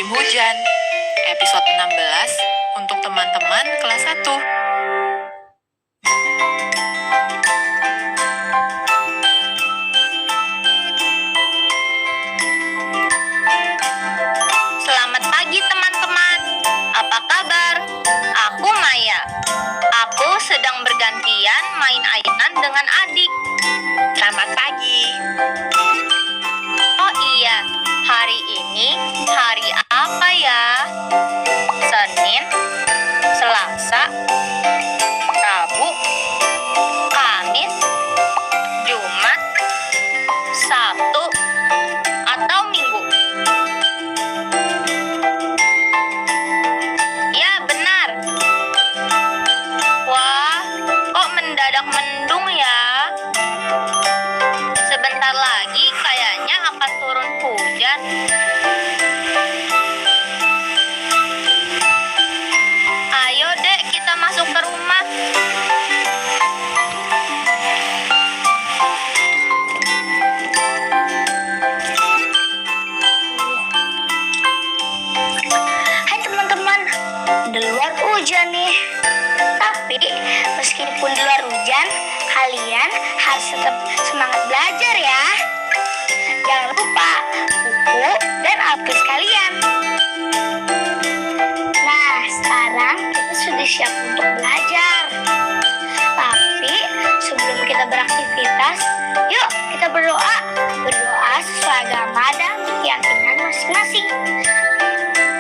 musim hujan. Episode 16 untuk teman-teman kelas 1. Selamat pagi teman-teman. Apa kabar? Aku Maya. Aku sedang bergantian main ayunan dengan adik. Selamat pagi. Oh iya, hari ini hari apa ya? Senin, Selasa, Rabu, Kamis, Jumat, Sabtu, atau Minggu? Ya, benar. Wah, kok mendadak mendung ya? Sebentar lagi kayaknya akan turun hujan. Ayo dek, kita masuk ke rumah. Hai teman-teman, di luar hujan nih. Tapi meskipun di luar hujan, kalian harus tetap semangat belajar ya. Jangan lupa buku dan alat tulis kalian. Nah, sekarang kita sudah siap untuk belajar. Tapi sebelum kita beraktivitas, yuk kita berdoa. Berdoa sesuai agama dan keyakinan masing-masing.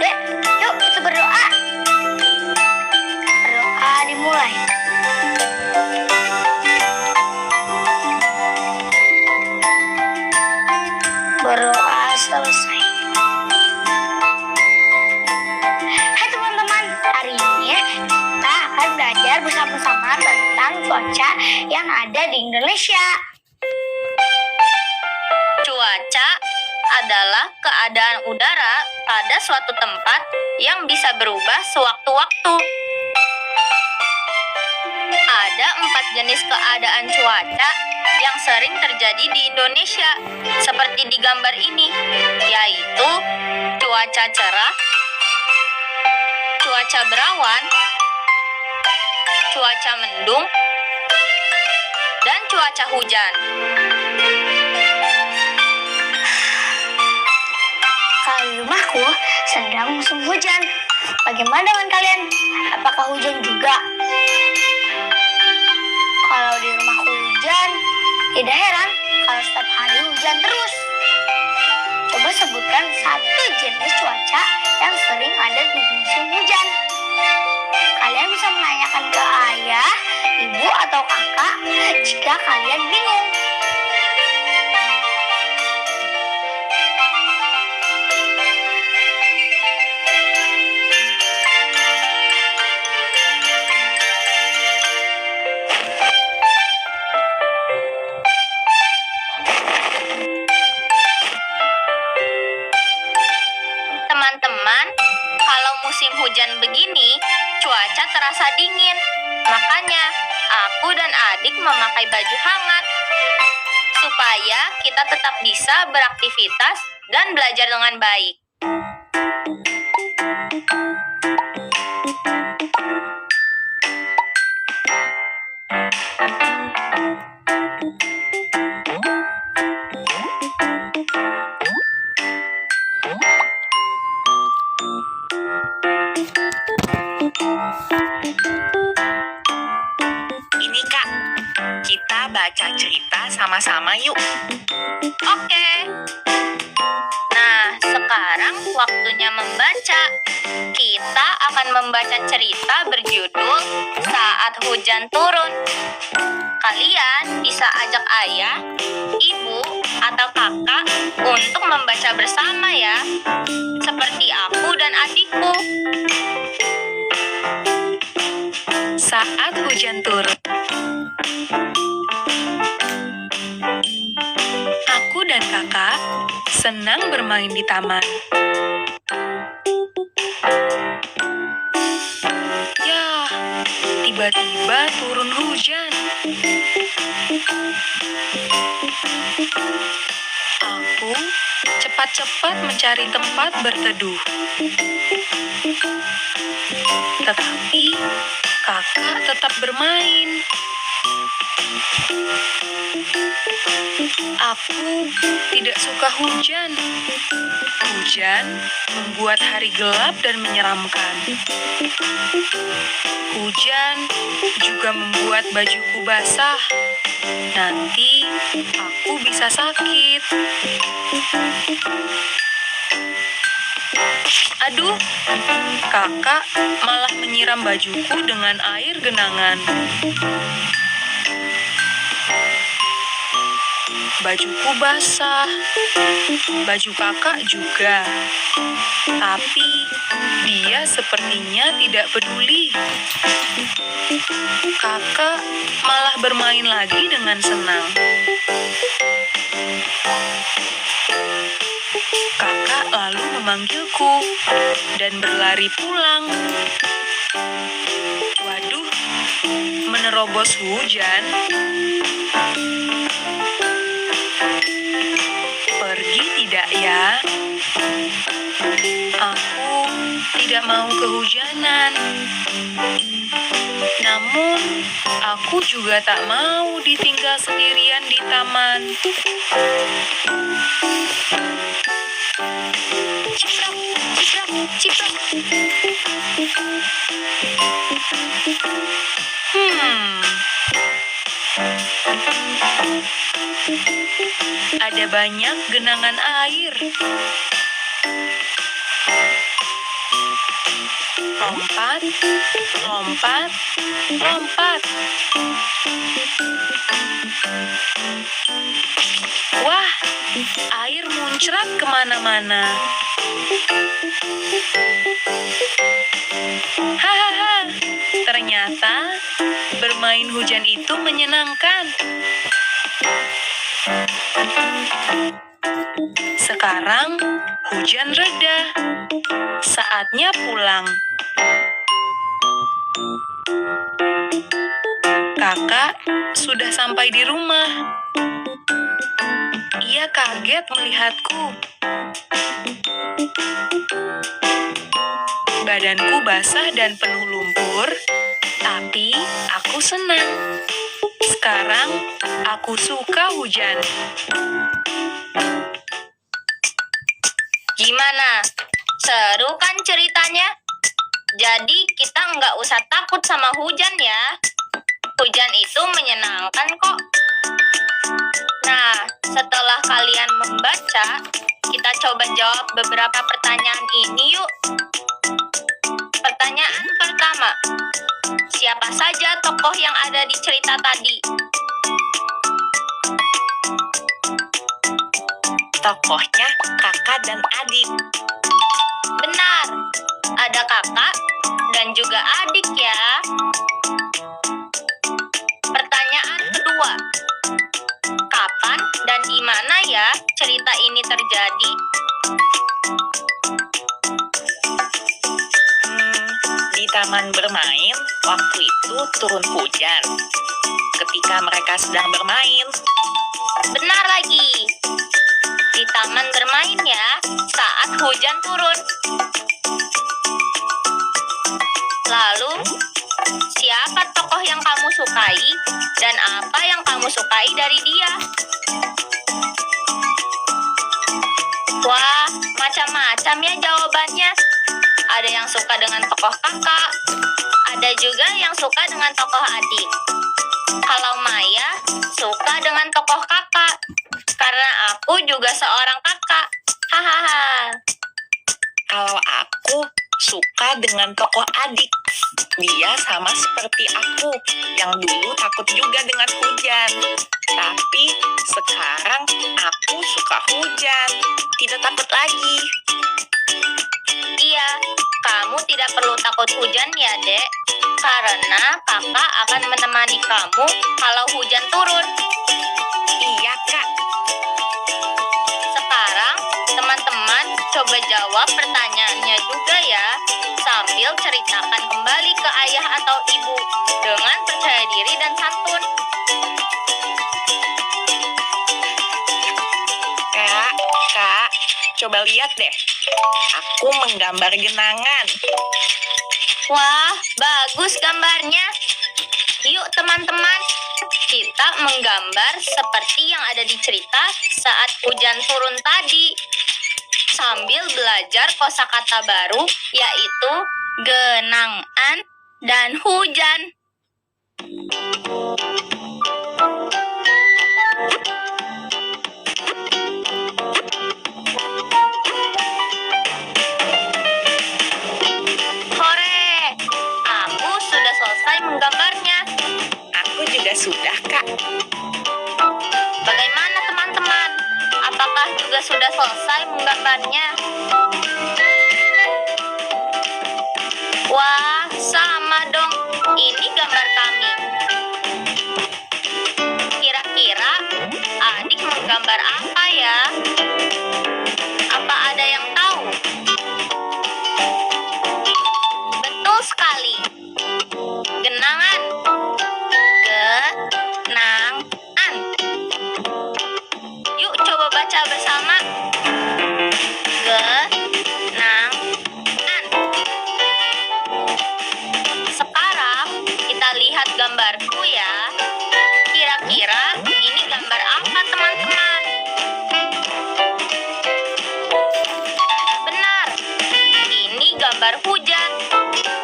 Dek, yuk kita berdoa. Berdoa dimulai. Berdoa selesai. Hai teman-teman, hari ini kita akan belajar bersama-sama tentang cuaca yang ada di Indonesia. Cuaca adalah keadaan udara pada suatu tempat yang bisa berubah sewaktu-waktu. Ada 4 jenis keadaan cuaca yang sering terjadi di Indonesia, seperti di gambar ini, yaitu cuaca cerah, cuaca berawan, cuaca mendung, dan cuaca hujan. Kalau di rumahku sedang musim hujan. Bagaimana dengan kalian? Apakah hujan juga? Kalau di rumahku hujan, tidak heran kalau setiap hari hujan terus. Coba sebutkan 1 jenis cuaca yang sering ada di musim hujan. Kalian bisa menanyakan ke ayah, ibu, atau kakak jika kalian bingung. Teman-teman, kalau musim hujan begini, cuaca terasa dingin. Makanya, aku dan adik memakai baju hangat supaya kita tetap bisa beraktivitas dan belajar dengan baik. Ini Kak, kita baca cerita sama-sama yuk. Oke. Nah, sekarang waktunya membaca. Kita akan membaca cerita berjudul Saat Hujan Turun. Kalian bisa ajak ayah, ibu, atau kakak untuk membaca bersama ya. Seperti aku dan adikku. Saat hujan turun. Aku dan kakak senang bermain di taman. Ya, tiba-tiba turun hujan. Aku cepat-cepat mencari tempat berteduh. Tetapi kakak tetap bermain. Aku tidak suka hujan. Hujan membuat hari gelap dan menyeramkan. Hujan juga membuat bajuku basah. Nanti aku bisa sakit. Aduh, kakak malah menyiram bajuku dengan air genangan. Bajuku basah, baju kakak juga. Tapi dia sepertinya tidak peduli. Kakak malah bermain lagi dengan senang. Kakak lalu memanggilku dan berlari pulang. Waduh, menerobos hujan. Pergi tidak ya? Aku tidak mau kehujanan. Namun, aku juga tak mau ditinggal sendirian di taman. Ciprok, ciprok, ciprok. Ada banyak genangan air. Lompat, lompat, lompat. Wah, air muncrat kemana-mana. Hahaha, ternyata bermain hujan itu menyenangkan. Sekarang hujan reda. Saatnya pulang. Kakak sudah sampai di rumah. Ia kaget melihatku. Badanku basah dan penuh lumpur, tapi aku senang. Sekarang aku suka hujan. Gimana? Seru kan ceritanya? Jadi kita nggak usah takut sama hujan ya. Hujan itu menyenangkan kok. Nah, setelah kalian membaca, kita coba jawab beberapa pertanyaan ini yuk. Pertanyaan pertama, siapa saja tokoh yang ada di cerita tadi? Tokohnya kakak dan adik. Benar, ada kakak dan juga adik ya. Pertanyaan kedua, kapan dan di mana ya cerita ini terjadi? Di taman bermain, waktu itu turun hujan. Ketika mereka sedang bermain, Benar lagi, di taman bermain ya saat hujan turun. Lalu, siapa tokoh yang kamu sukai dan apa yang kamu sukai dari dia? Wah, macam-macam ya jawabannya. Ada yang suka dengan tokoh kakak, ada juga yang suka dengan tokoh adik. Kalau Maya suka dengan tokoh kakak, karena aku juga seorang kakak. Hahaha. kalau aku suka dengan tokoh adik. Dia sama seperti aku, yang dulu takut juga dengan hujan. Tapi sekarang aku suka hujan, tidak takut lagi. Iya, kamu tidak perlu takut hujan ya, Dek. Karena kakak akan menemani kamu kalau hujan turun. Iya, Kak. Sekarang, teman-teman coba jawab pertanyaannya juga ya, sambil ceritakan kembali ke ayah atau ibu dengan percaya diri dan santun. Kak, coba lihat deh. Aku menggambar genangan. Wah, bagus gambarnya. Yuk teman-teman, kita menggambar seperti yang ada di cerita saat hujan turun tadi. Sambil belajar kosakata baru, yaitu genangan dan hujan. Hore, aku sudah selesai menggambarnya. Aku juga sudah, Kak. Bagaimana teman-teman? Apakah juga sudah selesai menggambarnya? Wah, sama dong. Ini gambar kami. Kira-kira adik menggambar apa ya? Apa ada yang tahu? Betul sekali. Genangan. Genangan. Yuk coba baca bersama. Genangan. Sekarang kita lihat gambarku ya. Kira-kira ini gambar apa teman-teman? Benar. Ini gambar hujan.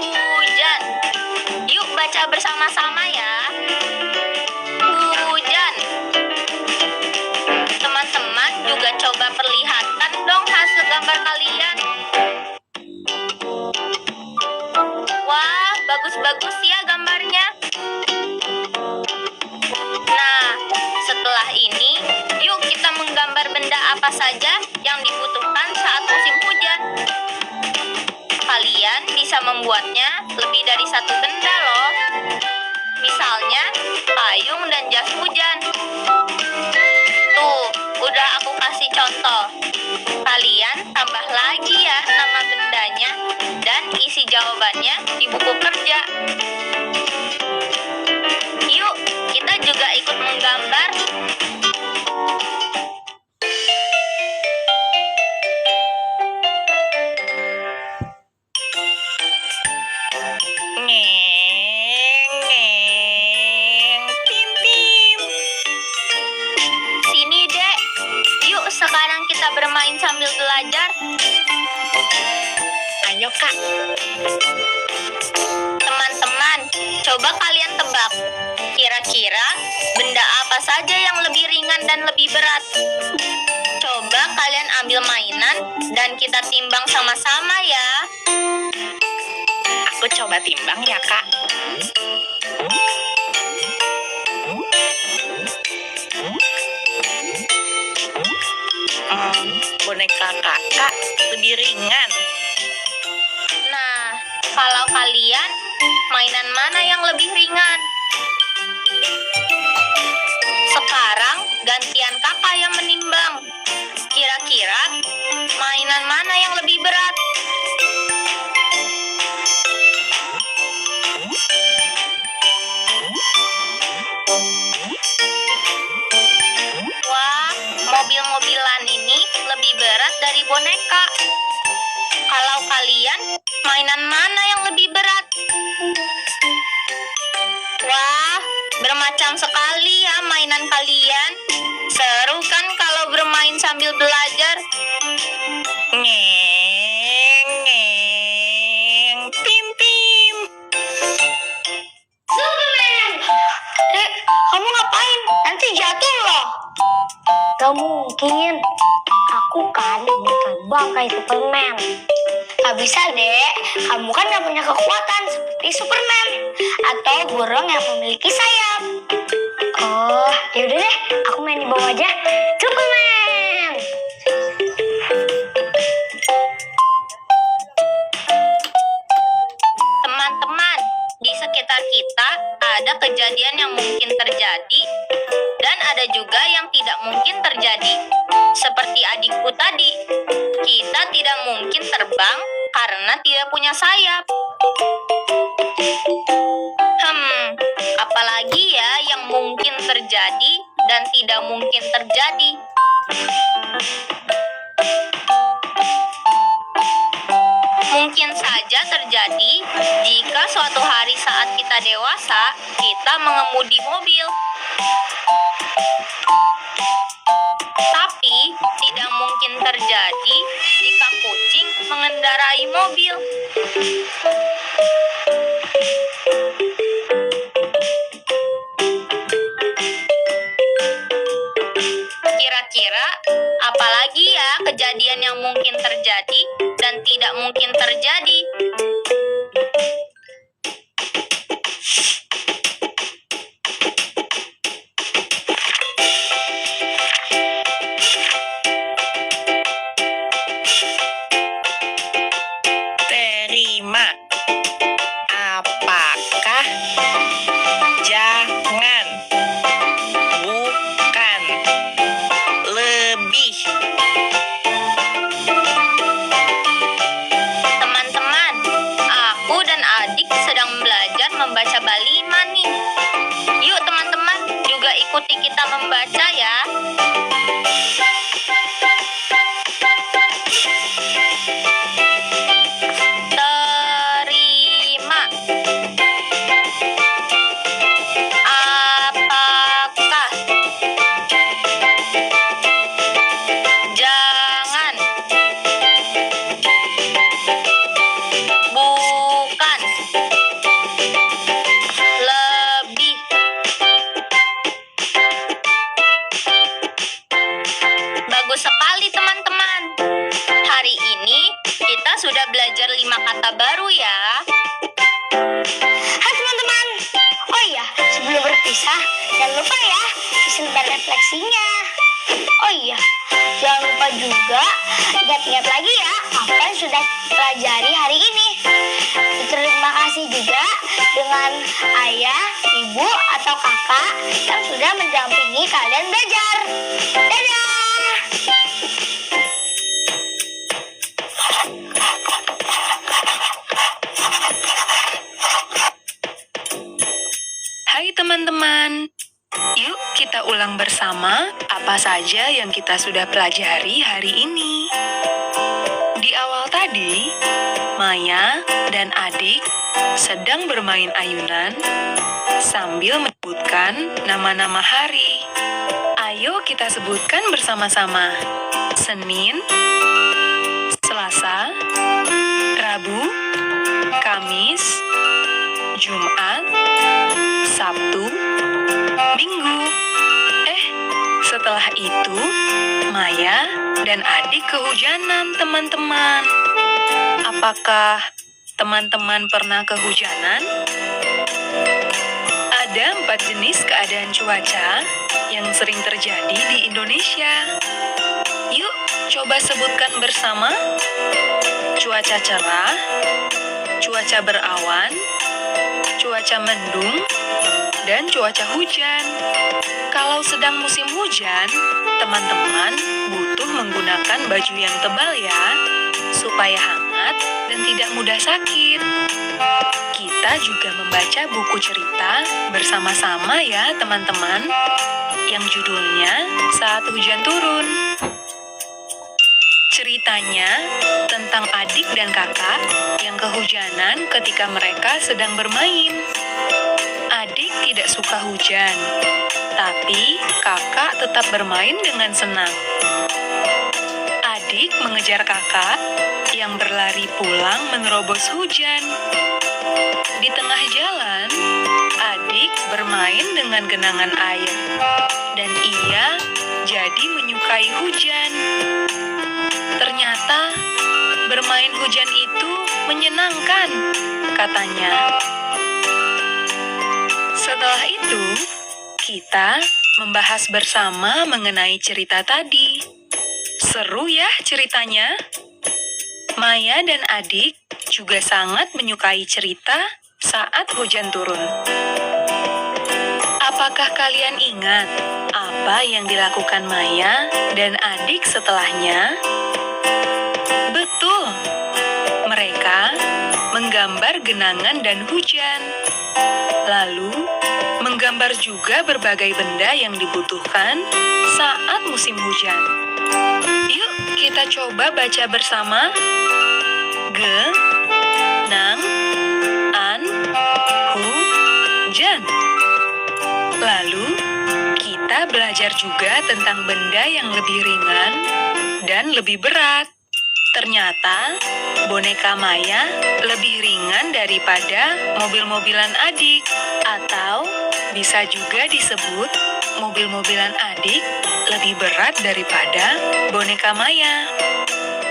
Hujan. Yuk baca bersama-sama ya. Hujan. Teman-teman juga coba perlihatkan dong hasil gambar kalian. Wah, bagus-bagus ya gambarnya. Nah, setelah ini, yuk kita menggambar benda apa saja yang dibutuhkan saat musim hujan. Kalian bisa membuatnya lebih dari satu benda loh. Misalnya, payung dan jas hujan. Tuh, udah aku kasih contoh. Kalian tambah lagi ya nama bendanya dan isi jawabannya di buku kerja. Yuk, kita juga ikut menggambar. Ngeng, tim. Sini, Dek. Yuk, sekarang kita bermain sambil belajar. Ayo, Kak. Teman-teman, coba kalian tebak. Kira-kira benda apa saja yang lebih ringan dan lebih berat? Coba kalian ambil mainan dan kita timbang sama-sama ya. Aku coba timbang ya, Kak. Boneka Kakak lebih ringan. Nah, kalau kalian, mainan mana yang lebih ringan? Sekarang gantian kakak yang menimbang. Kira-kira mainan mana yang lebih berat? Wah, mobil-mobilan ini lebih berat dari boneka. Kalau kalian, mainan mana yang lebih berat? Wah, bermacam sekali ya mainan kalian. Seru kan kalau bermain sambil belajar? Ngeng, tim. Superman! Dek, kamu ngapain? Nanti jatuh loh. Gak mungkin. Aku kan terbang kayak Superman. Gak bisa, Dek. Kamu kan gak punya kekuatan seperti Superman. Atau burung yang memiliki sayap. Oh, yaudah deh. Aku main di bawah aja. Superman! Teman-teman, di sekitar kita ada kejadian yang mungkin terjadi dan ada juga yang tidak mungkin terjadi. Seperti adikku tadi, kita tidak mungkin terbang karena tidak punya sayap. Apalagi ya yang mungkin terjadi dan tidak mungkin terjadi. mungkin saja terjadi jika suatu hari saat kita dewasa, kita mengemudi mobil. Tapi tidak mungkin terjadi jika kucing mengendarai mobil. Kira-kira apalagi ya kejadian yang mungkin terjadi dan tidak mungkin terjadi? Terima. Apakah? Jangan. Bukan. Lebih. Teman-teman, aku dan adik sedang belajar membaca balima nih. Yuk teman-teman, juga ikuti kita membaca ya. Terima. Apakah? Jangan. Bukan. Lebih. Bagus sekali teman-teman. Hari ini kita sudah belajar 5 kata baru ya. Hai teman-teman. Oh iya, sebelum berpisah, jangan lupa ya disebar refleksinya. Oh iya, jangan lupa juga ingat-ingat lagi ya apa yang sudah pelajari hari ini. Terima kasih juga dengan ayah, ibu, atau kakak yang sudah mendampingi kalian belajar. Dadah! Hai teman-teman, yuk kita ulang bersama apa saja yang kita sudah pelajari hari ini. Di awal tadi, Maya dan adik sedang bermain ayunan sambil menyebutkan nama-nama hari. Ayo kita sebutkan bersama-sama. Senin, Selasa, Rabu, Kamis, Jumat, Sabtu, Minggu. Setelah itu, Maya dan adik kehujanan, teman-teman. Apakah teman-teman pernah kehujanan? Ada 4 jenis keadaan cuaca yang sering terjadi di Indonesia. Yuk, coba sebutkan bersama. Cuaca cerah, cuaca berawan, cuaca mendung, dan cuaca hujan. Kalau sedang musim hujan, teman-teman butuh menggunakan baju yang tebal ya, supaya hangat dan tidak mudah sakit. Kita juga membaca buku cerita bersama-sama ya teman-teman, yang judulnya Saat Hujan Turun. Ceritanya tentang adik dan kakak yang kehujanan ketika mereka sedang bermain. Adik tidak suka hujan, tapi kakak tetap bermain dengan senang. Adik mengejar kakak yang berlari pulang menerobos hujan. Di tengah jalan, adik bermain dengan genangan air, dan ia jadi menyukai hujan. Ternyata bermain hujan itu menyenangkan, katanya. Setelah itu, kita membahas bersama mengenai cerita tadi. Seru ya ceritanya? Maya dan adik juga sangat menyukai cerita saat hujan turun. Apakah kalian ingat apa yang dilakukan Maya dan adik setelahnya? Betul, mereka menggambar genangan dan hujan. Lalu, menggambar juga berbagai benda yang dibutuhkan saat musim hujan. Yuk, kita coba baca bersama. menang, an, hujan. Lalu, kita belajar juga tentang benda yang lebih ringan dan lebih berat. Ternyata, boneka Maya lebih ringan daripada mobil-mobilan adik. Atau, bisa juga disebut mobil-mobilan adik lebih berat daripada boneka Maya.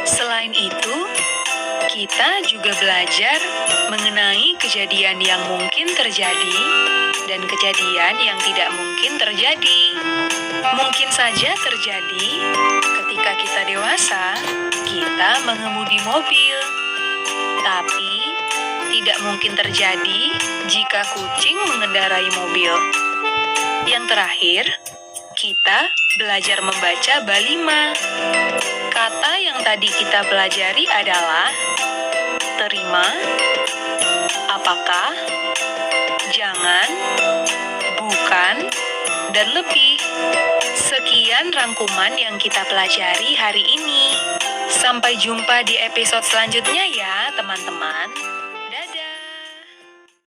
Selain itu, kita juga belajar mengenai kejadian yang mungkin terjadi dan kejadian yang tidak mungkin terjadi. Mungkin saja terjadi ketika kita dewasa, kita mengemudi mobil. Tapi, tidak mungkin terjadi jika kucing mengendarai mobil. Yang terakhir, kita belajar membaca balima. Kata yang tadi kita pelajari adalah terima, apakah, jangan, bukan, dan lebih. Sekian rangkuman yang kita pelajari hari ini. Sampai jumpa di episode selanjutnya ya, teman-teman.